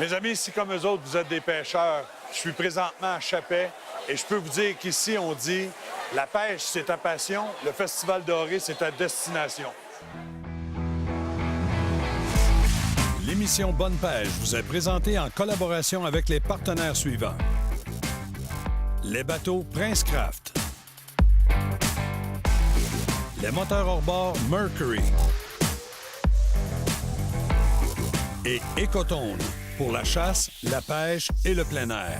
Mes amis, si comme eux autres, vous êtes des pêcheurs, je suis présentement à Chapais et je peux vous dire qu'ici, on dit la pêche, c'est ta passion, le Festival doré, c'est ta destination. L'émission Bonne Pêche vous est présentée en collaboration avec les partenaires suivants. Les bateaux Prince Craft. Les moteurs hors-bord Mercury. Et Ecotone pour la chasse, la pêche et le plein air.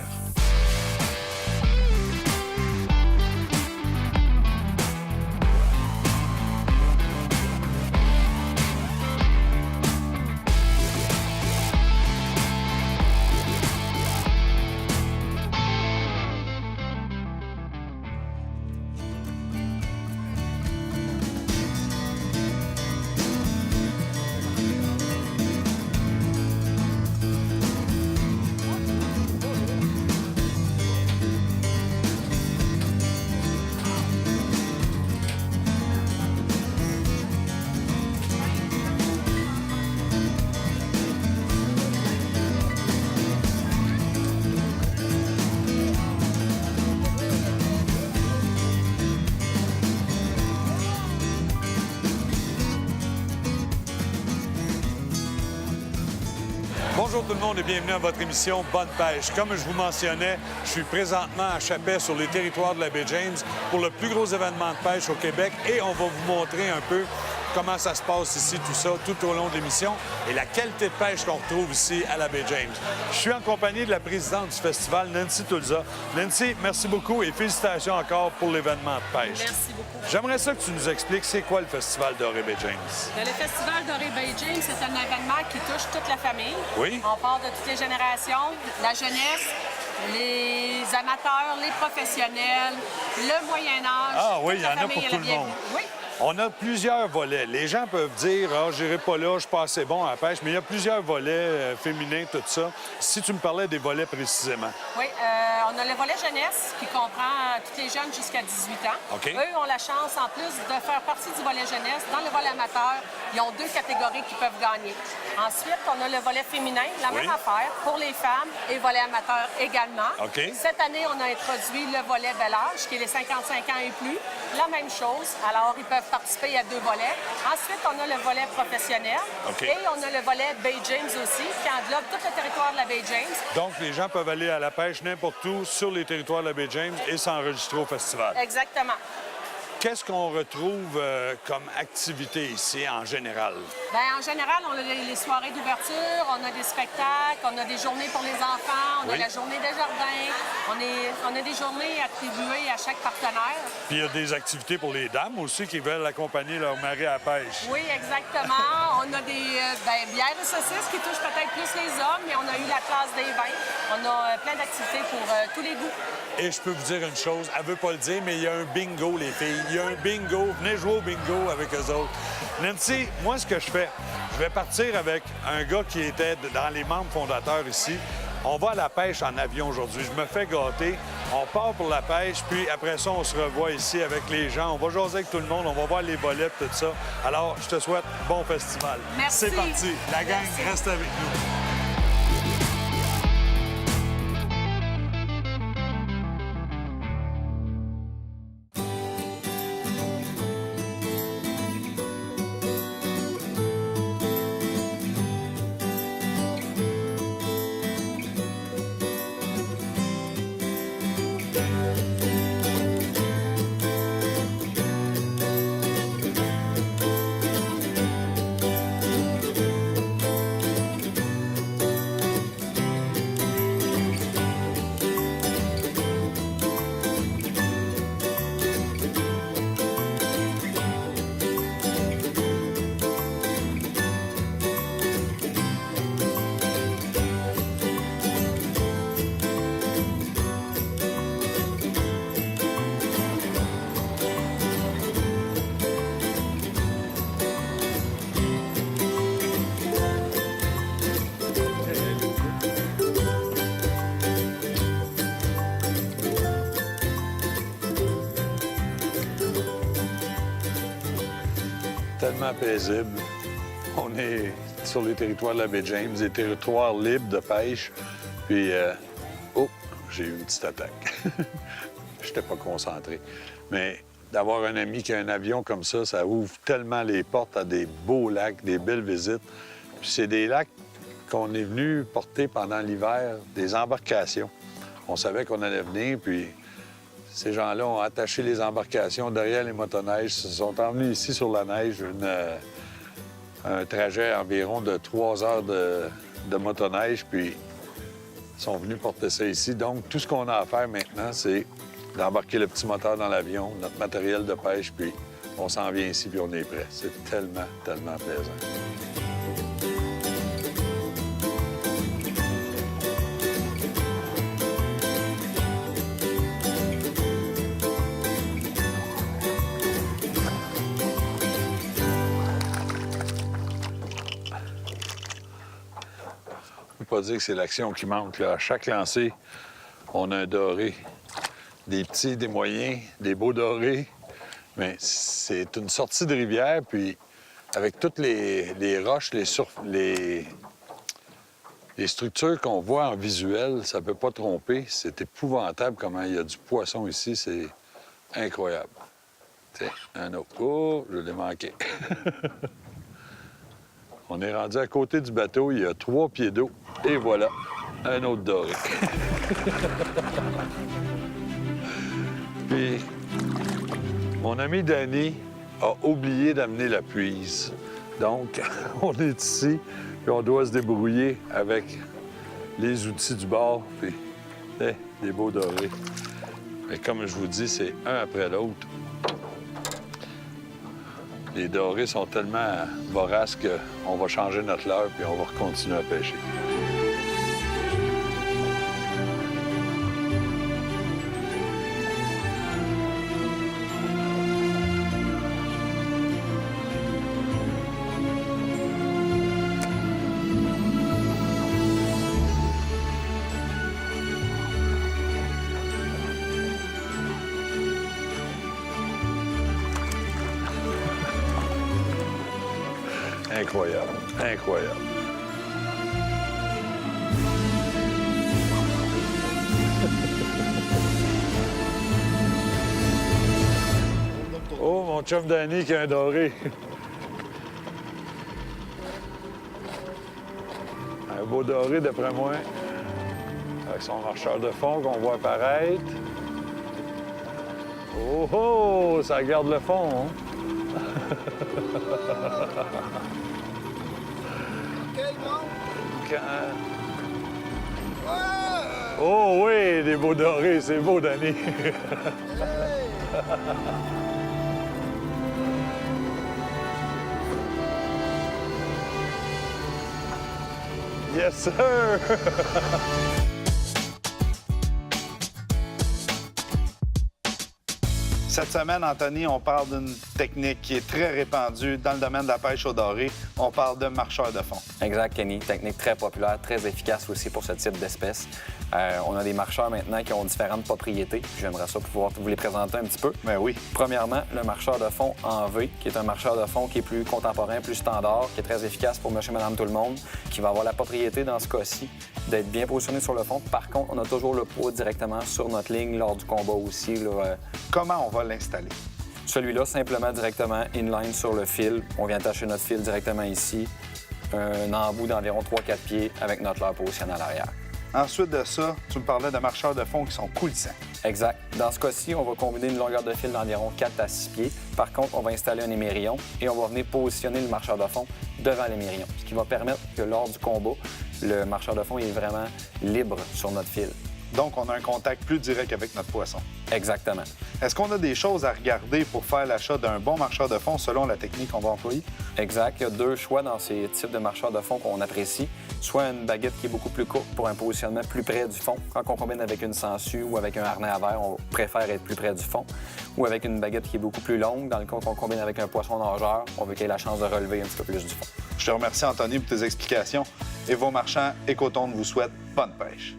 Bonjour tout le monde et bienvenue à votre émission Bonne Pêche. Comme je vous mentionnais, je suis présentement à Chapais sur les territoires de la baie James pour le plus gros événement de pêche au Québec et on va vous montrer un peu comment ça se passe ici, tout ça, tout au long de l'émission et la qualité de pêche qu'on retrouve ici à la baie James. Je suis en compagnie de la présidente du festival, Nancy Tulza. Nancy, merci beaucoup et félicitations encore pour l'événement de pêche. Merci beaucoup. J'aimerais ça que tu nous expliques c'est quoi le Festival doré baie James. Le Festival doré baie James, c'est un événement qui touche toute la famille. Oui. On part de toutes les générations, la jeunesse, les amateurs, les professionnels, le Moyen Âge. Ah oui, il y Toute en la a famille pour est tout la le bienvenue. monde. Oui. On a plusieurs volets. Les gens peuvent dire « Ah, j'irai pas là, je suis pas assez bon à la pêche », mais il y a plusieurs volets féminins, tout ça. Si tu me parlais des volets précisément. Oui, on a le volet jeunesse qui comprend tous les jeunes jusqu'à 18 ans. OK. Eux ont la chance, en plus de faire partie du volet jeunesse, dans le volet amateur, ils ont 2 catégories qui peuvent gagner. Ensuite, on a le volet féminin, la Oui. même affaire, pour les femmes et volet amateur également. OK. Cette année, on a introduit le volet bel âge, qui est les 55 ans et plus. La même chose. Alors, ils peuvent participer à 2 volets. Ensuite, on a le volet professionnel. OK. Et on a le volet Bay James aussi, qui englobe tout le territoire de la Bay James. Donc, les gens peuvent aller à la pêche n'importe où sur les territoires de la baie James et s'enregistrer au festival. Exactement. Qu'est-ce qu'on retrouve comme activité ici en général? Bien, en général, on a les soirées d'ouverture, on a des spectacles, on a des journées pour les enfants, on a Oui. la journée des jardins, on a des journées attribuées à chaque partenaire. Puis il y a des activités pour les dames aussi qui veulent accompagner leur mari à la pêche. Oui, exactement. On a des bières et saucisses qui touchent peut-être plus les hommes, mais on a eu la classe des vins. On a plein d'activités pour tous les goûts. Et je peux vous dire une chose, elle veut pas le dire, mais il y a un bingo, les filles. Il y a un bingo. Venez jouer au bingo avec eux autres. Nancy, moi, ce que je fais, je vais partir avec un gars qui était dans les membres fondateurs ici. On va à la pêche en avion aujourd'hui. Je me fais gâter. On part pour la pêche, puis après ça, on se revoit ici avec les gens. On va jaser avec tout le monde. On va voir les volets, tout ça. Alors, je te souhaite bon festival. Merci. C'est parti. La gang, Merci. reste avec nous. tellement paisible. On est sur les territoires de la baie James, des territoires libres de pêche. Puis, oh, j'ai eu une petite attaque. Je n'étais pas concentré. Mais d'avoir un ami qui a un avion comme ça ouvre tellement les portes à des beaux lacs, des belles visites. Puis c'est des lacs qu'on est venu porter pendant l'hiver, des embarcations. On savait qu'on allait venir, puis ces gens-là ont attaché les embarcations derrière les motoneiges, se sont emmenés ici sur la neige, un trajet environ de 3 heures de motoneige, puis ils sont venus porter ça ici. Donc, tout ce qu'on a à faire maintenant, c'est d'embarquer le petit moteur dans l'avion, notre matériel de pêche, puis on s'en vient ici, puis on est prêt. C'est tellement, tellement plaisant. Je ne peux pas dire que c'est l'action qui manque, là. À chaque lancée, on a un doré. Des petits, des moyens, des beaux dorés. Mais c'est une sortie de rivière, puis avec toutes les roches, les structures qu'on voit en visuel, ça peut pas tromper. C'est épouvantable comment il y a du poisson ici. C'est incroyable. Tiens, un autre. Oh, je l'ai manqué. On est rendu à côté du bateau. Il y a 3 pieds d'eau. Et voilà, un autre doré. Puis, mon ami Danny a oublié d'amener la puise. Donc, on est ici, puis on doit se débrouiller avec les outils du bord, puis des beaux dorés. Mais comme je vous dis, c'est un après l'autre. Les dorés sont tellement voraces qu'on va changer notre leurre, puis on va continuer à pêcher. Incroyable, incroyable. Oh, mon chum Danny qui a un doré. Un beau doré, d'après moi, avec son marcheur de fond qu'on voit apparaître. Oh, oh, ça garde le fond, hein? Oh oui, des beaux dorés, c'est beau, Danny. Yes, sir! Cette semaine, Anthony, on parle d'une technique qui est très répandue dans le domaine de la pêche au doré. On parle de marcheur de fond. Exact, Kenny. Technique très populaire, très efficace aussi pour ce type d'espèce. On a des marcheurs maintenant qui ont différentes propriétés. J'aimerais ça pouvoir vous les présenter un petit peu. Ben oui. Premièrement, le marcheur de fond en V, qui est un marcheur de fond qui est plus contemporain, plus standard, qui est très efficace pour monsieur, madame, tout le monde, qui va avoir la propriété, dans ce cas-ci, d'être bien positionné sur le fond. Par contre, on a toujours le poids directement sur notre ligne lors du combat aussi. Là, Comment on va l'installer? Celui-là, simplement directement inline sur le fil. On vient attacher notre fil directement ici. Un embout d'environ 3-4 pieds avec notre leurre positionné à l'arrière. Ensuite de ça, tu me parlais de marcheurs de fond qui sont coulissants. Exact. Dans ce cas-ci, on va combiner une longueur de fil d'environ 4 à 6 pieds. Par contre, on va installer un émerillon et on va venir positionner le marcheur de fond devant l'émerillon, ce qui va permettre que lors du combat, le marcheur de fond est vraiment libre sur notre fil. Donc, on a un contact plus direct avec notre poisson. Exactement. Est-ce qu'on a des choses à regarder pour faire l'achat d'un bon marcheur de fond selon la technique qu'on va employer? Exact. Il y a 2 choix dans ces types de marcheurs de fond qu'on apprécie. Soit une baguette qui est beaucoup plus courte pour un positionnement plus près du fond. Quand on combine avec une sangsue ou avec un harnais à verre, on préfère être plus près du fond. Ou avec une baguette qui est beaucoup plus longue. Dans le cas qu'on combine avec un poisson nageur, on veut qu'il ait la chance de relever un petit peu plus du fond. Je te remercie, Anthony, pour tes explications. Et vos marchands Écotonde vous souhaitent bonne pêche.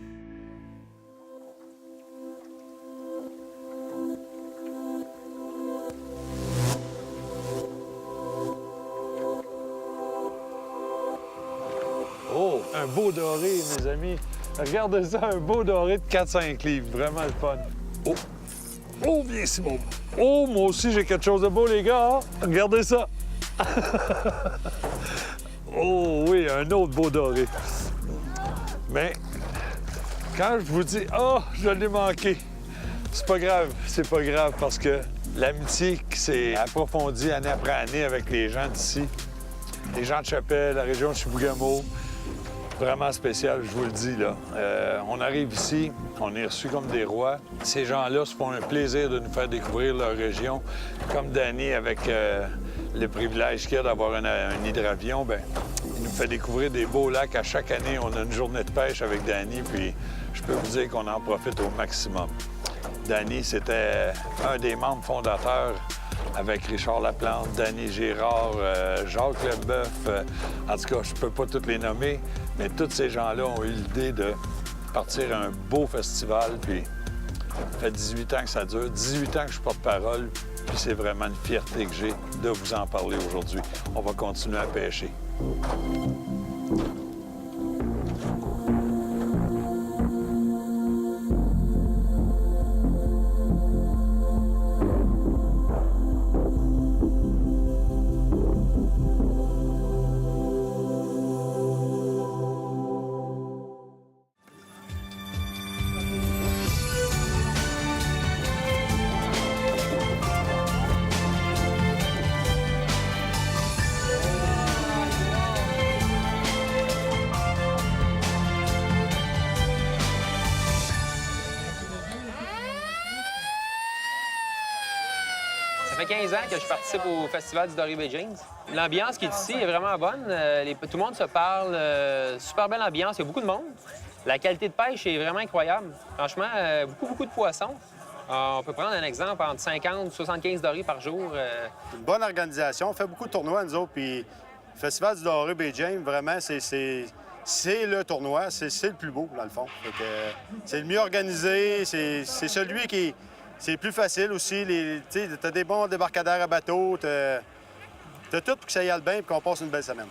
Un beau doré, mes amis. Regardez ça, un beau doré de 4-5 livres. Vraiment le fun. Oh! Oh, viens ici, mon... Oh, moi aussi, j'ai quelque chose de beau, les gars. Hein? Regardez ça. Oh oui, un autre beau doré. Mais quand je vous dis « Ah, oh, je l'ai manqué », c'est pas grave parce que l'amitié qui s'est approfondie année après année avec les gens d'ici, les gens de Chapelle, la région de Chibougamau, vraiment spécial, je vous le dis, là. On arrive ici, on est reçus comme des rois. Ces gens-là se font un plaisir de nous faire découvrir leur région. Comme Danny, avec le privilège qu'il a d'avoir un hydravion, bien, il nous fait découvrir des beaux lacs. À chaque année, on a une journée de pêche avec Danny, puis je peux vous dire qu'on en profite au maximum. Danny, c'était un des membres fondateurs avec Richard Laplante, Danny Girard, Jacques Leboeuf. En tout cas, je peux pas tous les nommer, mais tous ces gens-là ont eu l'idée de partir à un beau festival, puis ça fait 18 ans que ça dure, 18 ans que je porte-parole, puis c'est vraiment une fierté que j'ai de vous en parler aujourd'hui. On va continuer à pêcher. Ça fait 15 ans que je participe au Festival du Doré Bay James. L'ambiance qui est ici est vraiment bonne. Tout le monde se parle. Super belle ambiance. Il y a beaucoup de monde. La qualité de pêche est vraiment incroyable. Franchement, beaucoup de poissons. On peut prendre un exemple entre 50 et 75 dorés par jour. Une bonne organisation. On fait beaucoup de tournois, nous autres. Puis le Festival du Doré Bay James, vraiment, c'est le tournoi. C'est le plus beau, dans le fond. C'est le mieux organisé. C'est celui qui... C'est plus facile aussi. T'as des bons débarcadères à bateau. T'as tout pour que ça y aille bien et qu'on passe une belle semaine.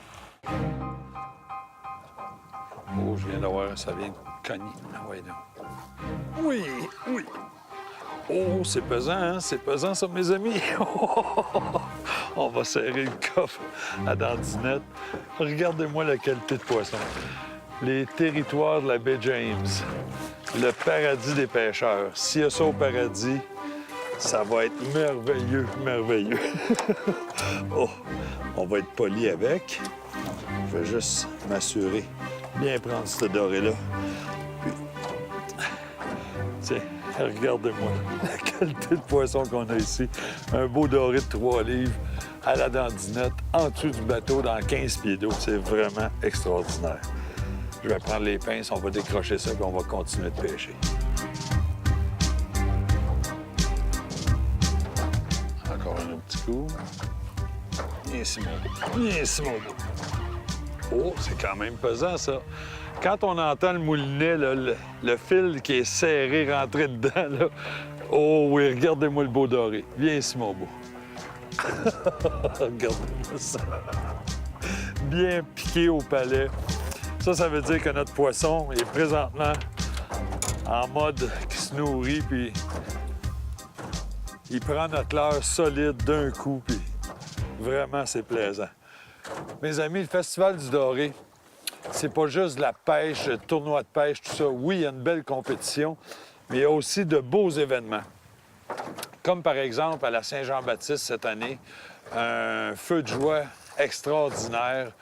Oh, je viens d'avoir, ça vient de cogner. Ah ouais, donc. Oui, oui. Oh, c'est pesant, hein? C'est pesant, ça, mes amis. On va serrer le coffre à dandinette. Regardez-moi la qualité de poisson. Les territoires de la baie James. Le paradis des pêcheurs. S'il y a ça au paradis, ça va être merveilleux, merveilleux. Oh, on va être poli avec. Je vais juste m'assurer, bien prendre ce doré-là. Puis, tiens, regardez-moi la qualité de poisson qu'on a ici. Un beau doré de 3 livres à la dandinette, en dessous du bateau, dans 15 pieds d'eau. C'est vraiment extraordinaire. Je vais prendre les pinces, on va décrocher ça, puis on va continuer de pêcher. Encore un autre petit coup. Viens ici, mon beau. Viens ici, mon beau. Oh, c'est quand même pesant, ça. Quand on entend le moulinet, là, le fil qui est serré, rentré dedans, là. Oh oui, regardez-moi le beau doré. Viens ici, mon beau. Regardez-moi ça. Bien piqué au palais. Ça veut dire que notre poisson est présentement en mode qui se nourrit, puis il prend notre leurre solide d'un coup, puis vraiment, c'est plaisant. Mes amis, le Festival du Doré, c'est pas juste de la pêche, le tournoi de pêche, tout ça. Oui, il y a une belle compétition, mais il y a aussi de beaux événements. Comme par exemple à la Saint-Jean-Baptiste cette année, un feu de joie extraordinaire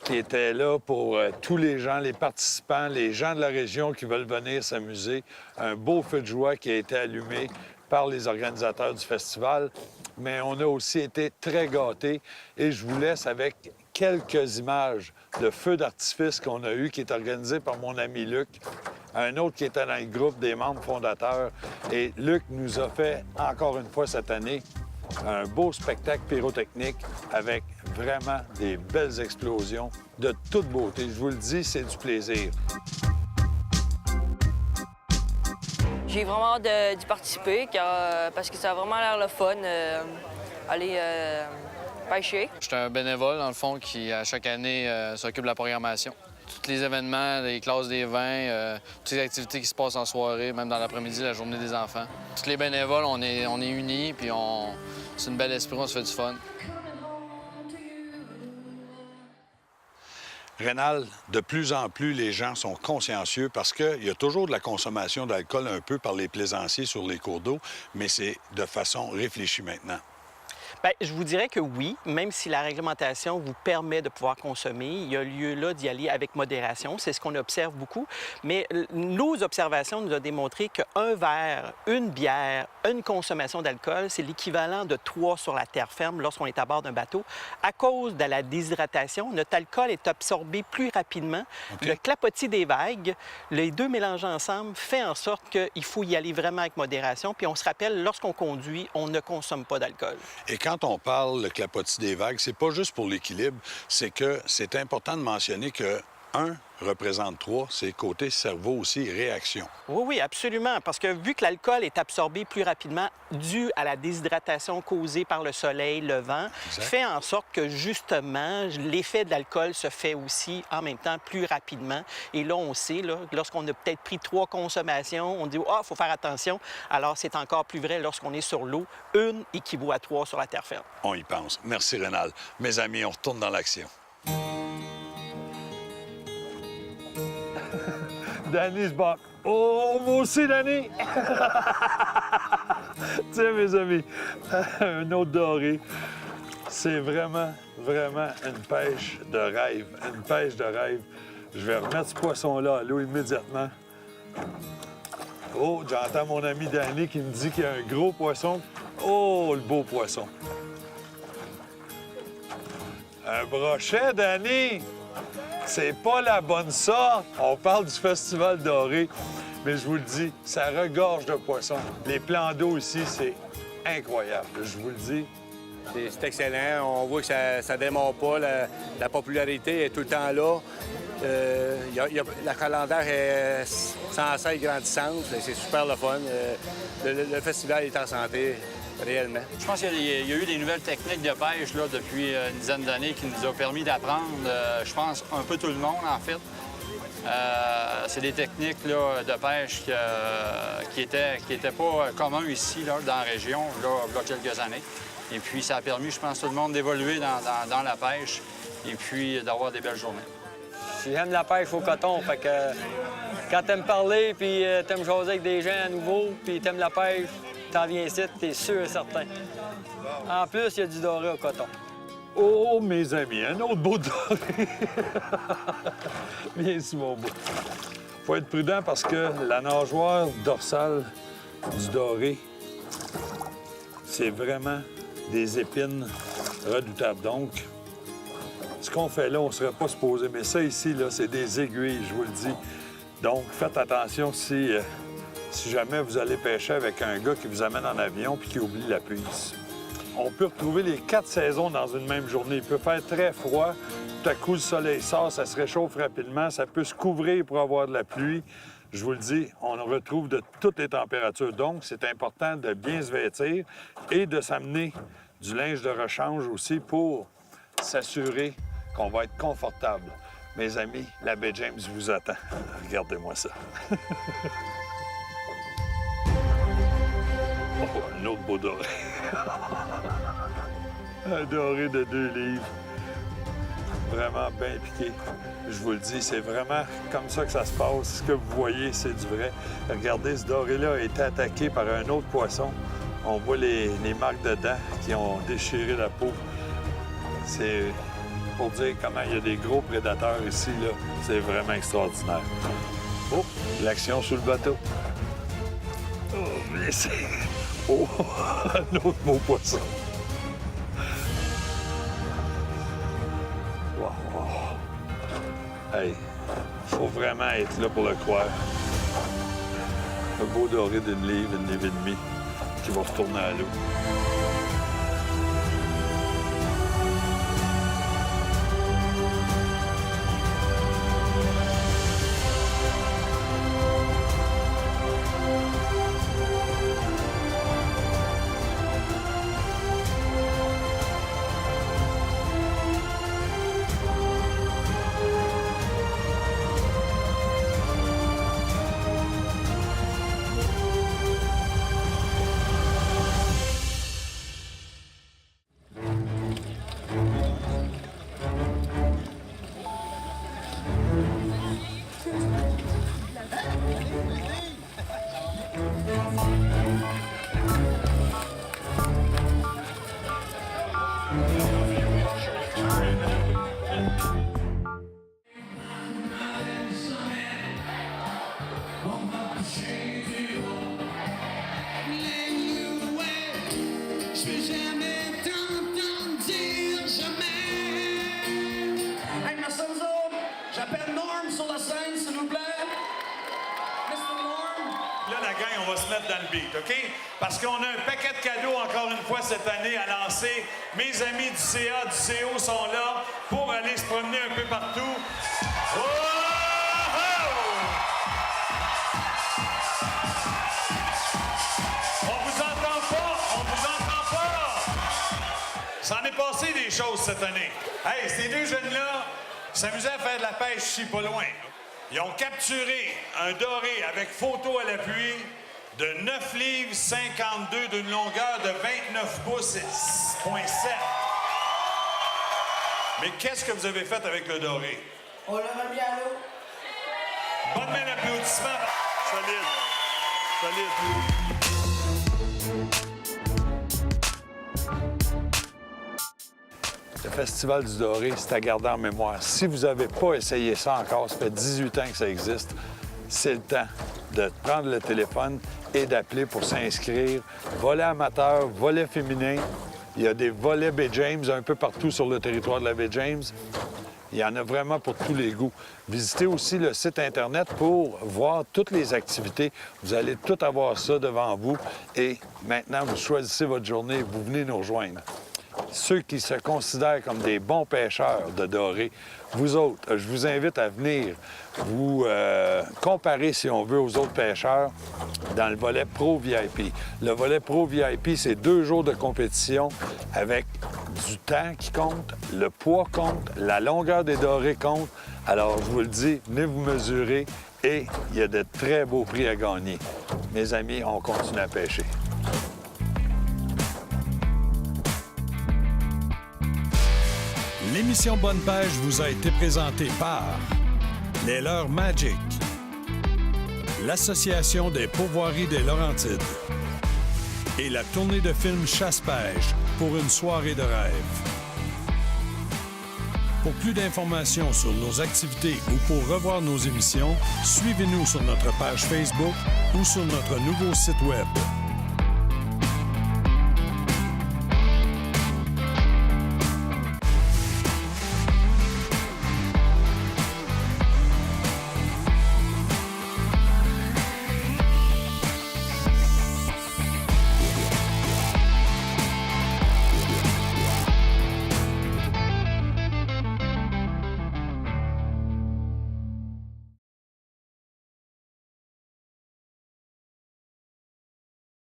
qui était là pour tous les gens, les participants, les gens de la région qui veulent venir s'amuser. Un beau feu de joie qui a été allumé par les organisateurs du festival. Mais on a aussi été très gâtés et je vous laisse avec quelques images de feux d'artifice qu'on a eu, qui est organisé par mon ami Luc, un autre qui était dans le groupe des membres fondateurs. Et Luc nous a fait, encore une fois cette année, un beau spectacle pyrotechnique avec vraiment des belles explosions de toute beauté. Je vous le dis, c'est du plaisir. J'ai vraiment hâte d'y participer parce que ça a vraiment l'air le fun, aller pêcher. Je suis un bénévole, dans le fond, qui, à chaque année, s'occupe de la programmation. tous les événements, les classes des vins, toutes les activités qui se passent en soirée, même dans l'après-midi, la journée des enfants. Tous les bénévoles, on est unis, puis c'est une belle esprit, on se fait du fun. Rénal, de plus en plus, les gens sont consciencieux parce qu'il y a toujours de la consommation d'alcool un peu par les plaisanciers sur les cours d'eau, mais c'est de façon réfléchie maintenant. Bien, je vous dirais que oui, même si la réglementation vous permet de pouvoir consommer, il y a lieu là d'y aller avec modération. C'est ce qu'on observe beaucoup. Mais nos observations nous ont démontré qu'un verre, une bière, une consommation d'alcool, c'est l'équivalent de 3 sur la terre ferme lorsqu'on est à bord d'un bateau. À cause de la déshydratation, notre alcool est absorbé plus rapidement. Okay. Le clapotis des vagues, les deux mélangés ensemble, fait en sorte qu'il faut y aller vraiment avec modération. Puis on se rappelle, lorsqu'on conduit, on ne consomme pas d'alcool. Et quand on parle le clapotis des vagues, c'est pas juste pour l'équilibre, c'est que c'est important de mentionner que 1 représente 3, c'est côté cerveau aussi, réaction. Oui, oui, absolument, parce que vu que l'alcool est absorbé plus rapidement dû à la déshydratation causée par le soleil, le vent, fait en sorte que justement, l'effet de l'alcool se fait aussi en même temps plus rapidement. Et là, on sait, là, lorsqu'on a peut-être pris 3 consommations, on dit « Ah, il faut faire attention ». Alors, c'est encore plus vrai lorsqu'on est sur l'eau. 1 équivaut à 3 sur la terre ferme. On y pense. Merci, Rénal. Mes amis, on retourne dans l'action. Danny se bat. Oh, moi aussi, Danny! Tiens, mes amis, un autre doré. C'est vraiment, vraiment une pêche de rêve. Une pêche de rêve. Je vais remettre ce poisson-là à l'eau immédiatement. Oh, j'entends mon ami Danny qui me dit qu'il y a un gros poisson. Oh, le beau poisson. Un brochet, Danny! C'est pas la bonne sorte. On parle du Festival doré, mais je vous le dis, ça regorge de poissons. Les plans d'eau ici, c'est incroyable, je vous le dis. C'est excellent. On voit que ça ne démarre pas. La popularité est tout le temps là. La calendaire est sans cesse grandissante. C'est super le fun. Le festival est en santé. Réellement. Je pense qu'il y a eu des nouvelles techniques de pêche là, depuis une dizaine d'années qui nous ont permis d'apprendre, je pense, un peu tout le monde, en fait. C'est des techniques là, de pêche qui étaient pas communs ici, là, dans la région, là, il y a quelques années. Et puis, ça a permis, je pense, tout le monde d'évoluer dans la pêche et puis d'avoir des belles journées. J'aime la pêche au coton, fait que quand t'aimes parler, puis t'aimes jaser avec des gens à nouveau, puis t'aimes la pêche, t'en viens ici, t'es sûr et certain. En plus, il y a du doré au coton. Oh, mes amis, un autre beau doré. Viens ici, mon beau. Faut être prudent parce que la nageoire dorsale du doré, c'est vraiment des épines redoutables. Donc, ce qu'on fait là, on ne serait pas supposé. Mais ça ici, là, c'est des aiguilles, je vous le dis. Donc, faites attention si jamais vous allez pêcher avec un gars qui vous amène en avion puis qui oublie la puce. On peut retrouver les 4 saisons dans une même journée. Il peut faire très froid. Tout à coup, le soleil sort, ça se réchauffe rapidement. Ça peut se couvrir pour avoir de la pluie. Je vous le dis, on en retrouve de toutes les températures. Donc, c'est important de bien se vêtir et de s'amener du linge de rechange aussi pour s'assurer qu'on va être confortable. Mes amis, la baie James vous attend. Regardez-moi ça. Oh, un autre beau doré. Un doré de 2 livres. Vraiment bien piqué. Je vous le dis, c'est vraiment comme ça que ça se passe. Ce que vous voyez, c'est du vrai. Regardez, ce doré-là a été attaqué par un autre poisson. On voit les marques de dents qui ont déchiré la peau. C'est pour dire comment il y a des gros prédateurs ici, là. C'est vraiment extraordinaire. Oh, l'action sous le bateau. Oh, mais c'est... Oh, un autre beau poisson. Wow. Hey, faut vraiment être là pour le croire. Un beau doré d'une livre et demie qui va retourner à l'eau. gang, on va se mettre dans le beat, OK? Parce qu'on a un paquet de cadeaux, encore une fois, cette année à lancer. Mes amis du CA, du CO sont là pour aller se promener un peu partout. Oh! On vous entend pas! On vous entend pas! Ça en est passé des choses cette année. Hey, ces deux jeunes-là s'amusaient à faire de la pêche ici, pas loin. Ils ont capturé un doré avec photo à l'appui de 9 livres 52 d'une longueur de 29 pouces et 6,7. Mais qu'est-ce que vous avez fait avec le doré? On l'a remis à l'eau. Bonne main d'applaudissement. Solide. Solide. Le Festival du Doré, c'est à garder en mémoire. Si vous n'avez pas essayé ça encore, ça fait 18 ans que ça existe, c'est le temps de prendre le téléphone et d'appeler pour s'inscrire. Volet amateur, volet féminin. Il y a des volets Bay James un peu partout sur le territoire de la Baie James. Il y en a vraiment pour tous les goûts. Visitez aussi le site Internet pour voir toutes les activités. Vous allez tout avoir ça devant vous. Et maintenant, vous choisissez votre journée, vous venez nous rejoindre. Ceux qui se considèrent comme des bons pêcheurs de doré, vous autres, je vous invite à venir vous comparer, si on veut, aux autres pêcheurs dans le volet Pro VIP. Le volet Pro VIP, c'est 2 jours de compétition avec du temps qui compte, le poids compte, la longueur des dorés compte. Alors, je vous le dis, venez vous mesurer et il y a de très beaux prix à gagner. Mes amis, on continue à pêcher. L'émission Bonne Pêche vous a été présentée par Les Leurres Magic, l'Association des pourvoiries des Laurentides et la tournée de films Chasse-Pêche pour une soirée de rêve. Pour plus d'informations sur nos activités ou pour revoir nos émissions, suivez-nous sur notre page Facebook ou sur notre nouveau site Web.